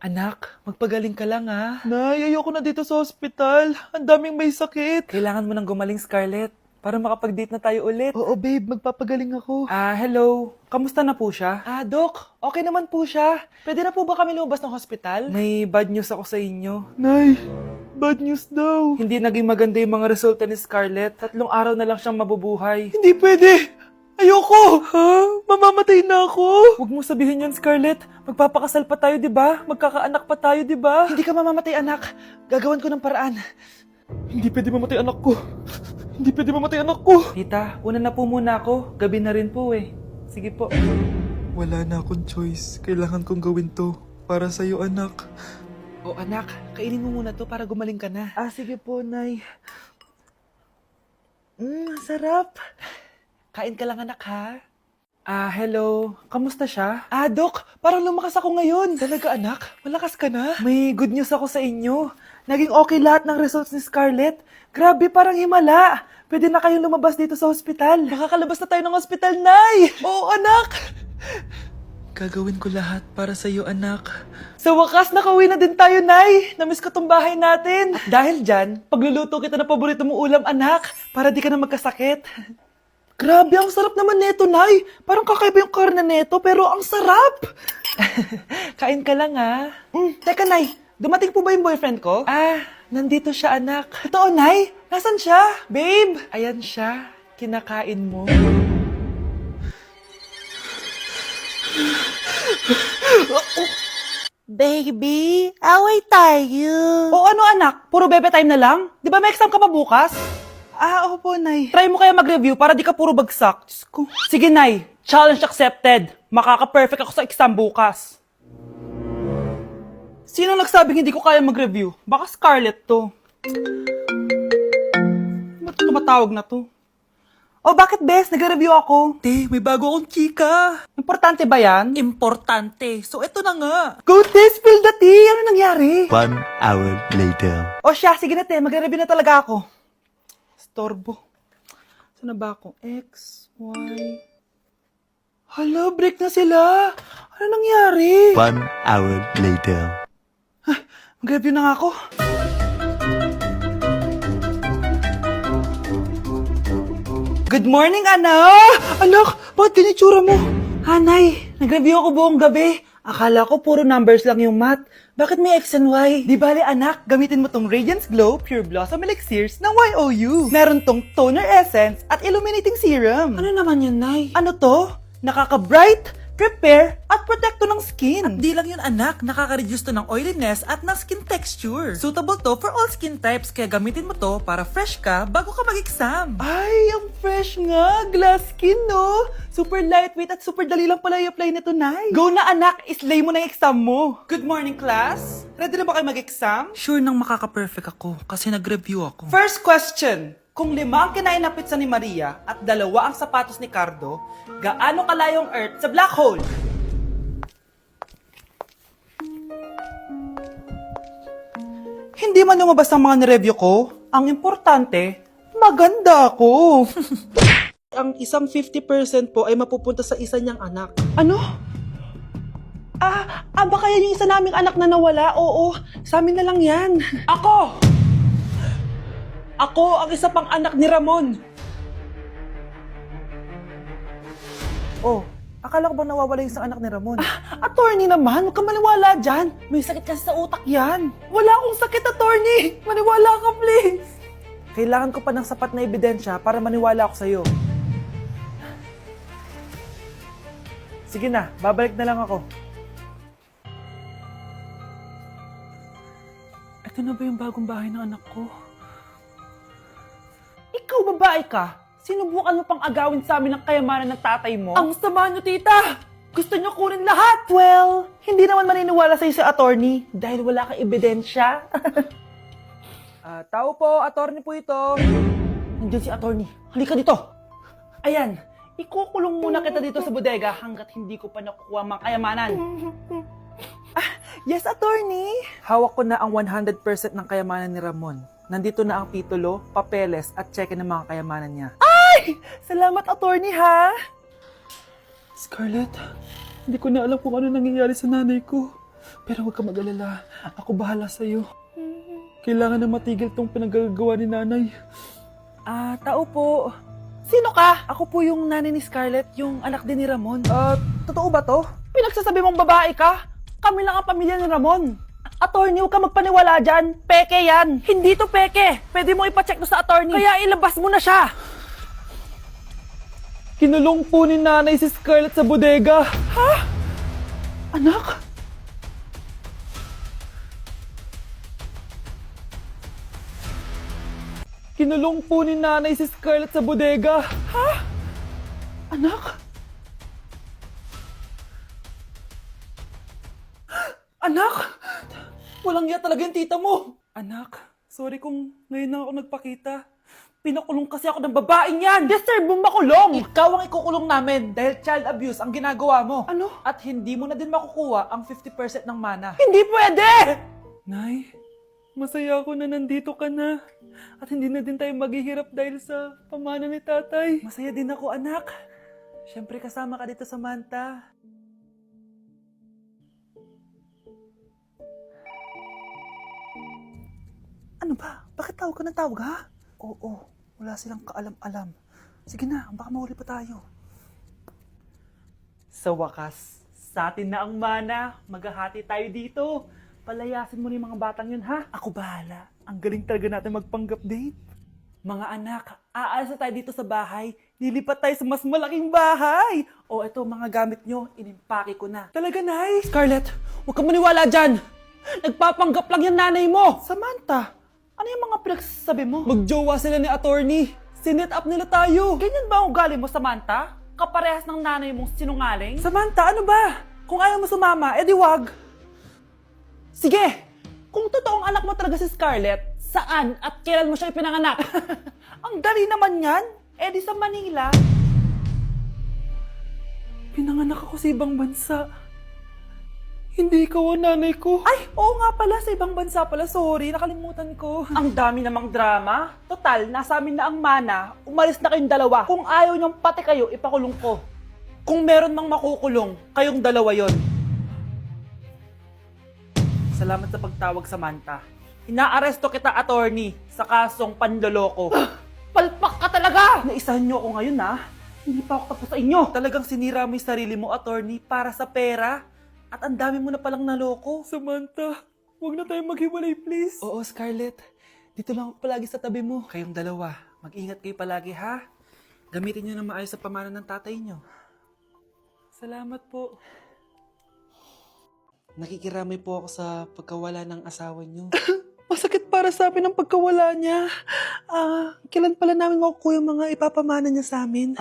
Anak, magpagaling ka lang ha. Nay, ayoko na dito sa ospital. Ang daming may sakit. Kailangan mo nang gumaling, Scarlett, para makapag-date na tayo ulit. Oo, babe. Magpapagaling ako. Hello. Kamusta na po siya? Doc. Okay naman po siya. Pwede na po ba kami lumabas ng hospital? May bad news ako sa inyo. Nay, bad news daw. Hindi naging maganda yung mga resulta ni Scarlett. 3 araw na lang siyang mabubuhay. Hindi pwede! Ayoko! Ha? Mamamatay na ako! Huwag mo sabihin yun, Scarlett. Magpapakasal pa tayo, di ba? Magkakaanak pa tayo, di ba? Hindi ka mamamatay, anak. Gagawan ko ng paraan. Hindi pwede mamatay anak ko. Hindi pwede mamatay anak ko. Tita, una na po muna ako. Gabi na rin po eh. Sige po. Wala na akong choice. Kailangan kong gawin to. Para sa'yo, anak. O anak, kainin mo muna to para gumaling ka na. Sige po, Nay. Sarap. Kain ka lang, anak, ha? Hello. Kamusta siya? Doc, parang lumakas ako ngayon. Talaga, anak? Malakas ka na? May good news ako sa inyo. Naging okay lahat ng results ni Scarlett. Grabe, parang himala. Pwede na kayong lumabas dito sa hospital. Makakalabas na tayo ng hospital, Nay! Oo, anak! Gagawin ko lahat para sa iyo, anak. Sa wakas, nakauwi na din tayo, Nay. Namiss ko tong bahay natin. At dahil dyan, pagluluto kita ng paborito mong ulam, anak, para di ka na magkasakit. Grabe, ang sarap naman neto, Nay. Parang kakaiba yung karne neto, pero ang sarap. Kain ka lang, ha? Teka, Nay. Dumating po ba yung boyfriend ko? Nandito siya, anak. Totoo, Nay? Nasaan siya? Babe! Ayan siya. Kinakain mo. Baby, away tayo. O ano, anak? Puro bebe time na lang? Di ba may exam ka pa bukas? Opo, Nay. Try mo kaya mag-review para di ka puro bagsak. Diyos ko. Sige, Nay. Challenge accepted. Makaka-perfect ako sa exam bukas. Sino nagsabing hindi ko kaya mag-review? Baka Scarlett to. Ba't tumatawag na to? Bakit, Bes? Nag-review ako. May bago akong chika. Importante ba yan? Importante. So, eto na nga. Go, Tess! Spill the tea! Ano nangyari? 1 hour later. Siya. Sige na, Magre-review na talaga ako. Storbo. Saan na ba ako? X, Y... Hala, break na sila. Ano nangyari? 1 hour later. Mag-review na nga ako. Good morning, anak! Anak, bakit ganitsura mo? Hanay, nag-review ako buong gabi. Akala ko puro numbers lang yung math. Bakit may X and Y? Di bale, anak, gamitin mo tong Radiance Glow Pure Blossom Elixirs ng YOU. Meron tong toner essence at illuminating serum. Ano naman yun, Nay? Ano to? Nakaka-bright, repair, at protecto ng skin. At di lang yun, anak. Nakaka-reduce to ng oiliness at ng skin texture. Suitable to for all skin types, kaya gamitin mo to para fresh ka bago ka mag-exam. Ay, ang fresh nga. Glass skin, no? Super lightweight at super dali lang pala i-apply nito, Nay. Go na, anak. Islay mo na yung exam mo. Good morning, class. Ready na ba kayo mag-exam? Sure nang makaka-perfect ako kasi nag-review ako. First question. Kung 5 ang kinain na pizza ni Maria at 2 ang sapatos ni Cardo, gaano kalayo ang Earth sa black hole? Hindi man lumabas ang mga nireview ko, ang importante, maganda ako. Ang isang 50% po ay mapupunta sa isa niyang anak. Ano? Baka yan yung isa naming anak na nawala? Oo, sa amin na lang yan. Ako! Ako ang isa pang anak ni Ramon. Akala ko bang nawawala yung isang anak ni Ramon? Attorney naman, huwag ka maniwala dyan. May sakit kasi sa utak yan. Wala akong sakit, attorney. Maniwala ka, please. Kailangan ko pa ng sapat na ebidensya para maniwala ako sa'yo. Sige na, babalik na lang ako. Ito na ba yung bagong bahay ng anak ko? Ikaw, babae ka! Sinubukan mo pang agawin sa amin ang kayamanan ng tatay mo? Ang sama nyo, tita! Gusto nyo kunin lahat! Well, hindi naman maniniwala sa'yo si attorney dahil wala kang ebidensya. Tao po, attorney po ito. Nandiyan si attorney. Halika dito! Ayan, ikukulong muna kita dito sa bodega hanggat hindi ko pa nakukuha mga kayamanan. Yes, attorney! Hawak ko na ang 100% ng kayamanan ni Ramon. Nandito na ang titulo, papeles at cheque ng mga kayamanan niya. Ay! Salamat, attorney, ha? Scarlett, hindi ko na alam kung ano nangyayari sa nanay ko. Pero huwag ka mag-alala. Ako bahala sa'yo. Kailangan na matigil tong pinagagawa ni nanay. Tao po. Sino ka? Ako po yung nanay ni Scarlett, yung anak din ni Ramon. Totoo ba to? Pinagsasabi mong babae ka? Kami lang ang pamilya ni Ramon. Attorney, huwag ka magpaniwala dyan. Peke yan. Hindi to peke. Pwede mo ipacheck to sa attorney. Kaya ilabas mo na siya. Kinulong po ni nanay si Scarlett sa bodega. Ha? Anak? Kinulong po ni nanay si Scarlett sa bodega. Ha? Anak? Anak? Walang iya talaga yung tita mo. Anak, sorry kung ngayon na ako nagpakita. Pinakulong kasi ako ng babaeng yan. Deserve mong makulong. Ikaw ang ikukulong namin dahil child abuse ang ginagawa mo. Ano? At hindi mo na din makukuha ang 50% ng mana. Hindi pwede! Nay, masaya ako na nandito ka na. At hindi na din tayo maghihirap dahil sa pamana ni tatay. Masaya din ako, anak. Siyempre kasama ka dito sa Manta. Ano ba? Bakit tawag ka ng tawag, ha? Oo, wala silang kaalam-alam. Sige na, baka mahuli pa tayo. Sa wakas, sa atin na ang mana. Maghahati tayo dito. Palayasin mo na yung mga batang yun, ha? Ako bahala. Ang galing talaga natin magpanggap date. Mga anak, aalis na tayo dito sa bahay. Lilipat tayo sa mas malaking bahay. O eto, mga gamit nyo, inimpake ko na. Talaga, Nay? Scarlett, huwag ka maniwala dyan. Nagpapanggap lang yung nanay mo. Samantha, ano yung mga pinagsasabi mo? Magjowa sila ni attorney. Sinet up nila tayo. Ganyan ba ang ugali mo, Samantha? Kaparehas ng nanay mong sinungaling? Samantha, ano ba? Kung ayaw mo sumama, edi wag. Sige, kung totoong anak mo talaga si Scarlett, saan at kailan mo siya ipinanganak? Ang dali naman yan. Edi sa Manila. Pinanganak ako sa ibang bansa. Hindi ikaw ang nanay ko. Ay, oo nga pala, sa ibang bansa pala. Sorry, nakalimutan ko. Ang dami namang drama. Total, nasa amin na ang mana. Umalis na kayong dalawa. Kung ayaw niyong pati kayo, ipakulong ko. Kung meron mang makukulong, kayong dalawa yon. Salamat sa pagtawag, Samantha. Inaaresto kita, attorney, sa kasong panloloko. Palpak ka talaga! Naisahan niyo ako ngayon, ha? Hindi pa ako tapos sa inyo. Talagang sinira mo yung sarili mo, attorney, para sa pera. At ang dami mo na palang naloko. Samantha, huwag na tayong maghiwalay, please. Oo, Scarlett. Dito lang ako palagi sa tabi mo. Kayong dalawa, mag-ingat kayo palagi, ha? Gamitin niyo na maayos sa pamana ng tatay niyo. Salamat po. Nakikiramay po ako sa pagkawala ng asawa niyo. Masakit para sa amin ang pagkawala niya. Kailan pala namin makukuha yung mga ipapamana niya sa amin?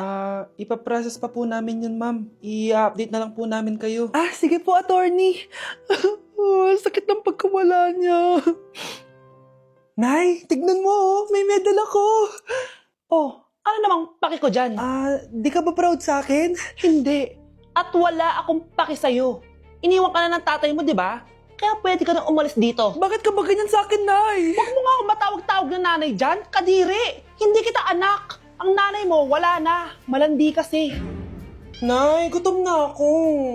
Ipaprocess pa po namin yun, ma'am. I-update na lang po namin kayo. Sige po, attorney. Sakit ng pagkawala niya. Nay, tignan mo, may medal ako. Oh, ano namang paki ko dyan? Di ka ba proud sa akin? Hindi. At wala akong paki sa'yo. Iniwan ka na ng tatay mo, di ba? Kaya pwede ka nang umalis dito. Bakit ka ba ganyan sa akin, Nay? Huwag mo nga ako matawag-tawag na nanay dyan. Kadiri! Hindi kita anak. Ang nanay mo, wala na. Malandi kasi. Nay, gutom na ako.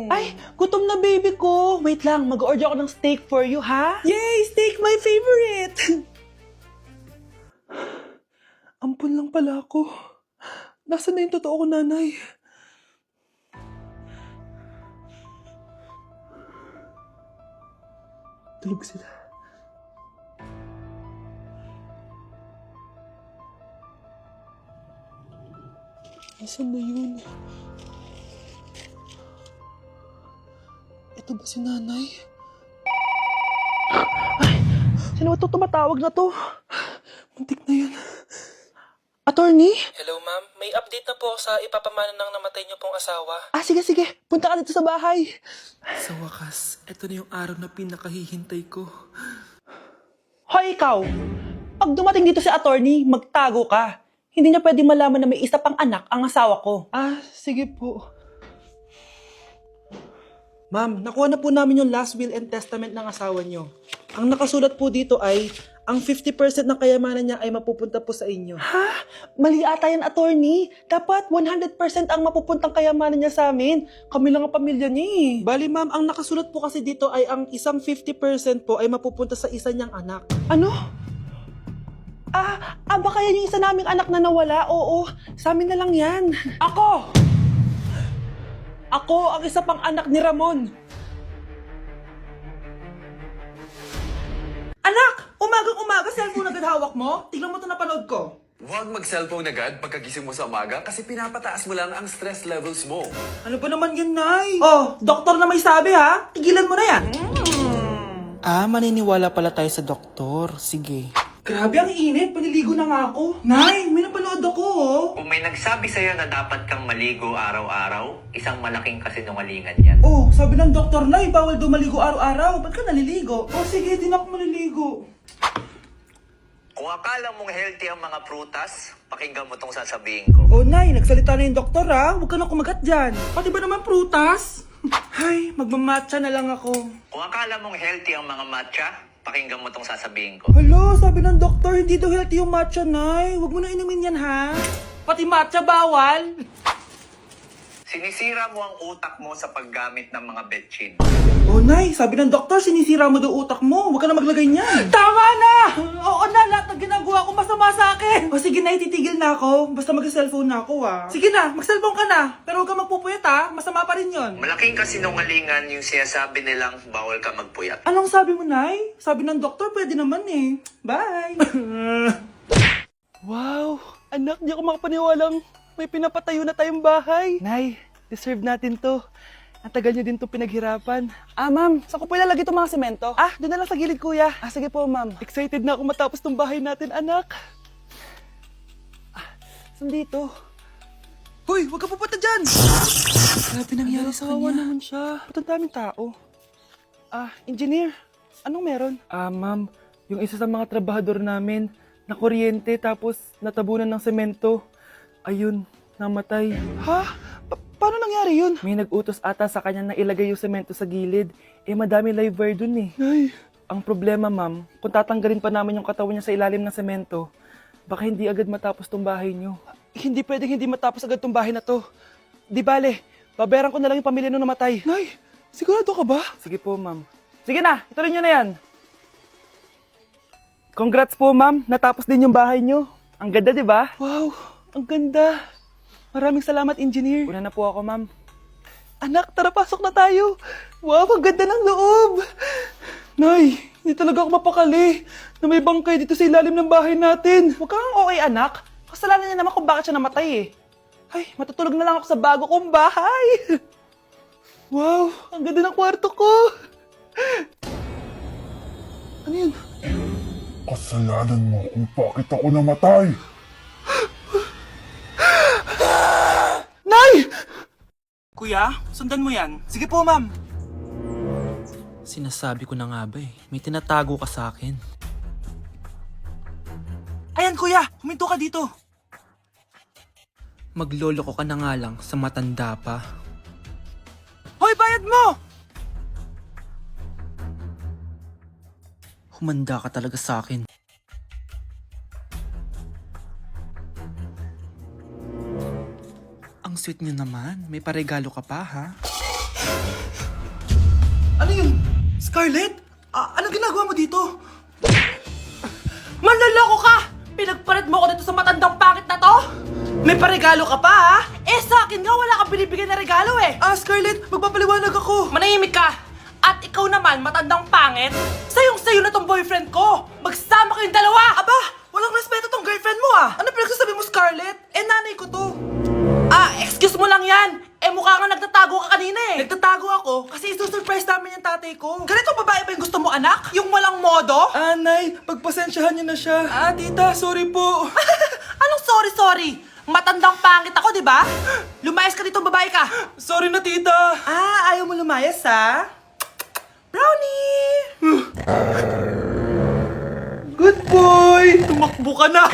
Ay, gutom na baby ko. Wait lang, mag-order ako ng steak for you, ha? Yay! Steak, my favorite! Ampun lang pala ako. Nasaan na yung totoo ko, nanay? Tulog sila. Nasaan na yun? Ito ba si nanay? Ay! Sino ba ito tumatawag na to? Muntik na yun. Attorney? Hello ma'am, may update na po sa ipapamana ng namatay niyo pong asawa. Sige. Punta ka dito sa bahay. Sa wakas, ito na yung araw na pinakahihintay ko. Hoy, ikaw! Pag dumating dito si attorney, magtago ka. Hindi niya pwede malaman na may isa pang anak ang asawa ko. Sige po. Ma'am, nakuha na po namin yung last will and testament ng asawa nyo. Ang nakasulat po dito ay, ang 50% ng kayamanan niya ay mapupunta po sa inyo. Ha? Mali ata yan, attorney. Dapat 100% ang mapupuntang kayamanan niya sa amin. Kami lang ang pamilya niya eh. Bali ma'am, ang nakasulat po kasi dito ay ang isang 50% po ay mapupunta sa isa niyang anak. Ano? Baka yan yung isa naming anak na nawala? Oo, sa amin na lang yan. Ako ang isa pang anak ni Ramon. Anak! Umagang-umaga, cellphone agad hawak mo? Tignan mo ito napanood ko. Huwag mag-cellphone agad pagkagising mo sa umaga kasi pinapataas mo lang ang stress levels mo. Ano ba naman yan, Nay? Oh, doktor na may sabi ha? Tigilan mo na yan. Maniniwala pala tayo sa doktor. Sige. Grabe, ang init. Paniligo na nga ako. Nay, may napanood ako oh. Kung may nagsabi sa'yo na dapat kang maligo araw-araw, isang malaking kasinungalingan yan. Oh, sabi ng doktor, Nay, bawal daw maligo araw-araw. Ba't ka naliligo? Oh, sige, di na ako maliligo. Kung akala mong healthy ang mga prutas, pakinggan mo tong sasabihin ko. Oh, Nay, nagsalita na yung doktor ha. Huwag ka na kumagat dyan. Pati ba naman prutas? Ay, magmamatcha na lang ako. Kung akala mong healthy ang mga matcha, pakinggan mo tong sasabihin ko. Hala, sabi ng doktor, hindi daw healthy yung matcha, Nay. Huwag mo na inumin yan, ha? Pati matcha bawal? Sinisira mo ang utak mo sa paggamit ng mga betchin. Oh, Nay, sabi ng doktor, sinisira mo daw utak mo. Huwag ka na maglagay niyan. Tama na! Oo na, lahat ng ginagawa ko masama sa akin. O sige, Nay, titigil na ako. Basta mag-cellphone na ako, ha? Sige na, mag-cellphone ka na. Pero huwag ka magpupuyat, ha? Masama pa rin yon. Malaking kasinungalingan yung sinasabi nilang bawal ka magpuyat. Anong sabi mo, Nay? Sabi ng doktor, pwede naman eh. Bye! Wow! Anak, di ako makapaniwalang may pinapatayo na tayong bahay. Nay, deserve natin to. Ang tagal niyo din to pinaghirapan. Ma'am, saan ko po ilalagay itong mga semento? Doon na lang sa gilid, kuya. Sige po, ma'am. Excited na ako matapos tong bahay natin, anak. Saan dito? Hoy, huwag ka pupunta dyan! Grabe nangyari sa kanya. Naman siya. Ba't ang daming tao? Engineer, anong meron? Ma'am, yung isa sa mga trabahador namin, nakuryente tapos natabunan ng semento. Ayun, namatay. Ha? Paano nangyari yun? May nag-utos ata sa kanya na ilagay yung semento sa gilid. Madami live wire dun eh. Ay. Ang problema, ma'am, kung tatanggalin pa namin yung katawan niya sa ilalim ng semento, baka hindi agad matapos tong bahay niyo. Hindi pwedeng hindi matapos agad tong bahay na to. Di bale, babayaran ko na lang yung pamilya nung namatay. Nay, sigurado ka ba? Sige po, ma'am. Sige na, ituloy niyo na yan. Congrats po, ma'am. Natapos din yung bahay niyo. Ang ganda, di ba? Wow, ang ganda. Maraming salamat, engineer. Una na po ako, ma'am. Anak, tara, pasok na tayo. Wow, ang ganda ng loob. Nay, hindi talaga ako mapakali na may bangkay dito sa ilalim ng bahay natin. Huwag kang okay, anak. Kasalanan niya naman kung bakit siya namatay eh. Ay, matutulog na lang ako sa bago kong bahay. Wow, ang ganda ng kwarto ko. Ano yun? Kasalanan mo kung bakit ako namatay. Nay! Kuya, sundan mo yan. Sige po, ma'am. Sinasabi ko na nga ba may tinatago ka sa akin. Ayan, kuya, huminto ka dito. Magloloko ka na nga lang sa matanda pa. Hoy, bayad mo! Humanda ka talaga sa akin. Ang sweet niyo naman. May paregalo ka pa, ha? Ano yun? Scarlett? Anong ginagawa mo dito? Manloloko ka! Pinagpalit mo ko dito sa matandang pangit na to? May paregalo ka pa, ha? Sa akin nga, wala kang binibigyan na regalo eh. Scarlett, magpapaliwanag ako. Manahimik ka! At ikaw naman, matandang pangit, sayong-sayo na tong boyfriend ko. Magsama kayong dalawa! Aba, walang respeto tong girlfriend mo Ano pinagsasabi mo, Scarlett? Nanay ko to. Excuse mo lang yan. Mukha kang nagtatago ka kanina eh. Nagtatago ako kasi isusurprise namin yung tatay ko. Ganito babae ba yung gusto mo, anak? Yung walang modo? Nay, pagpasensyahan niyo na siya. Tita, sorry po. Anong sorry? Matandang pangit ako, di ba? Lumayas ka dito, babae ka. Sorry na, tita. Ayaw mo lumayas, ha? Brownie! Good boy! Tumakbo ka na!